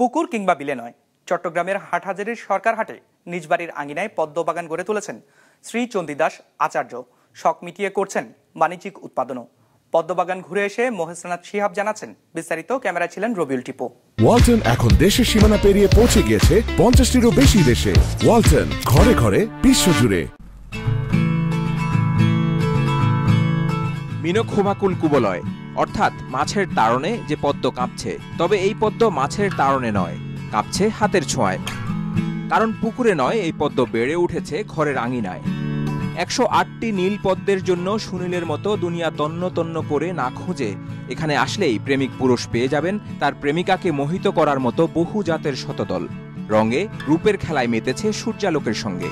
পুকুর কিংবা বিলে নয়, চট্টগ্রামের হাটহাজারীর সরকার হাটে নিজ বাড়ির আঙিনায় পদ্ম বাগান গড়ে তুলেছেন শ্রী চণ্ডীদাস আচার্য। শখ মিটিয়ে করছেন বাণিজ্যিক উৎপাদনও। পদ্মবাগান ঘুরে এসে মহেশনাথ শিহাব জানাচ্ছেন, বিস্তারিত ক্যামেরায় ছিলেন রবিউল টিপু। ওয়ালটন এখন দেশের সীমানা পেরিয়ে পৌঁছে গিয়েছে 50টিরও বেশি দেশে। ওয়ালটন, ঘরে ঘরে বিশ্বজুড়ে। মিনক্ষোভাকুল কুবলয়, অর্থাৎ মাছের তাড়নে যে পদ্ম কাঁপছে, তবে এই পদ্ম মাছের তাড়নে নয়, কাঁপছে হাতের ছোঁয়ায়। কারণ পুকুরে নয়, এই পদ্ম বেড়ে উঠেছে ঘরের আঙিনায়। 108টি নীল পদ্মের জন্য সুনীলের মতো দুনিয়া তন্ন তন্ন করে না খুঁজে এখানে আসলেই প্রেমিক পুরুষ পেয়ে যাবেন তার প্রেমিকাকে মোহিত করার মতো বহু জাতের শতদল। রঙে রূপের খেলায় মেতেছে সূর্যালোকের সঙ্গে।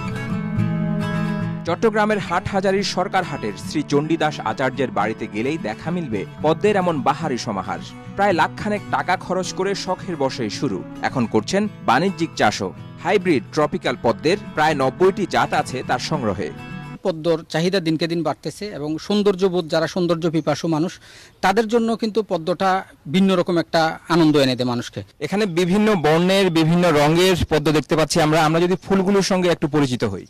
চট্টগ্রামের হাটহাজারীর সরকার হাটের শ্রী চণ্ডীদাস আচার্যের বাড়িতে গেলেই দেখা মিলবে পদ্মের এমন বাহারি সমাহার। প্রায় লাখখানেক টাকা খরচ করে শখের বশেই শুরু, এখন করছেন বাণিজ্যিক চাষও। হাইব্রিড ট্রপিক্যাল পদ্মের প্রায় 90টি জাত আছে তার সংগ্রহে। পদ্মর চাহিদা দিনকে দিন বাড়তেছে এবং সৌন্দর্যবোধ, যারা সৌন্দর্য পিপাসু মানুষ, তাদের জন্য কিন্তু পদ্মটা ভিন্ন রকম একটা আনন্দ এনে দেয় মানুষকে। এখানে বিভিন্ন বর্ণের বিভিন্ন রঙের পদ্ম দেখতে পাচ্ছি আমরা যদি ফুলগুলোর সঙ্গে একটু পরিচিত হই।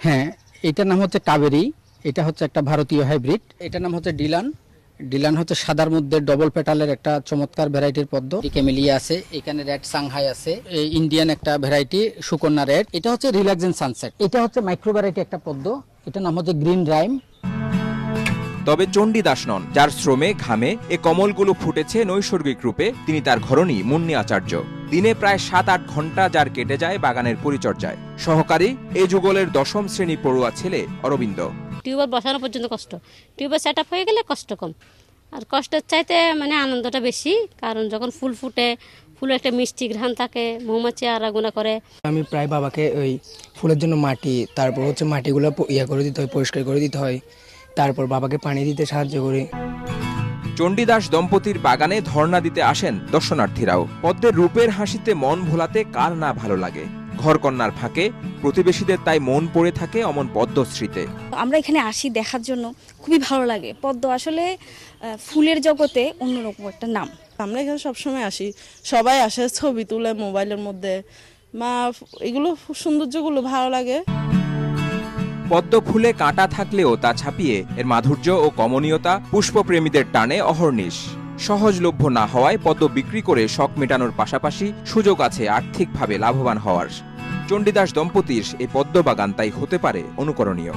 হ্যাঁ, এটার নাম হচ্ছে কাবেরী, এটা হচ্ছে একটা ভারতীয় হাইব্রিড। এটার নাম হচ্ছে ডিলান। ডিলান হচ্ছে সাদার মধ্যে ডবল পেটালের একটা চমৎকার ভ্যারাইটির পদ্ম। ক্যামেলিয়া আছে, এখানে রেড সাংহাই আছে, ইন্ডিয়ান একটা ভ্যারাইটি সুকন্যা রেড। এটা হচ্ছে রিল্যাক্সেন্ট সানসেট। এটা হচ্ছে মাইক্রো ভ্যারাইটি একটা পদ্ম, এটার নাম হচ্ছে গ্রিন রাইম। তবে চণ্ডীদাস নন, যার শ্রমে ঘামে এ কমলগুলো ফুটেছে নৈসর্গিক রূপে, তিনি তার ঘরণী মুন্নি আচার্য। দিনে প্রায় 7-8 ঘন্টা যার কেটে যায় বাগানের পরিচর্যায়। সহকারী এ যুগলের 10ম শ্রেণী পড়ুয়া ছেলে অরবিন্দ। টিউবার বসানো পর্যন্ত কষ্ট, টিউবার সেট আপ হয়ে গেলে কষ্ট কম, আর কষ্টের চাইতে আনন্দটা বেশি। কারণ যখন ফুল ফুটে, ফুলে একটা মিষ্টি ঘ্রাণ থাকে, মৌমাছি আনাগোনা করে। আমি প্রায় বাবাকে ওই ফুলের জন্য মাটি, তারপর হচ্ছে মাটিগুলো করে দিতে হয়, পরিষ্কার করে দিতে হয়, তারপর বাবাকে পানি দিতে সাহায্য করি। চণ্ডীদাস দম্পতির বাগানে ধর্ণা দিতে আসেন দর্শনার্থীরাও। পদ্মের রূপের হাসিতে মন ভোলাতে কার না ভালো লাগে। ঘরকন্যার ফাঁকে প্রতিবেশীদের তাই মন পড়ে থাকে অমন পদ্মশ্রীতে। আমরা এখানে আসি দেখার জন্য, খুবই ভালো লাগে। পদ্ম আসলে ফুলের জগতে অন্যরকম একটা নাম। আমরা এখানে সবসময় আসি, সবাই আসে, ছবি তুলে মোবাইলের মধ্যে, এগুলো সৌন্দর্যগুলো ভালো লাগে। পদ্ম ফুলে কাঁটা থাকলেও তা ছাপিয়ে এর মাধুর্য ও কমনীয়তা পুষ্পপ্রেমীদের টানে অহর্নিশ। সহজলভ্য না হওয়ায় পদ্ম বিক্রি করে শখ মেটানোর পাশাপাশি সুযোগ আছে আর্থিকভাবে লাভবান হওয়ার। চণ্ডীদাস দম্পতির এই পদ্মবাগান তাই হতে পারে অনুকরণীয়।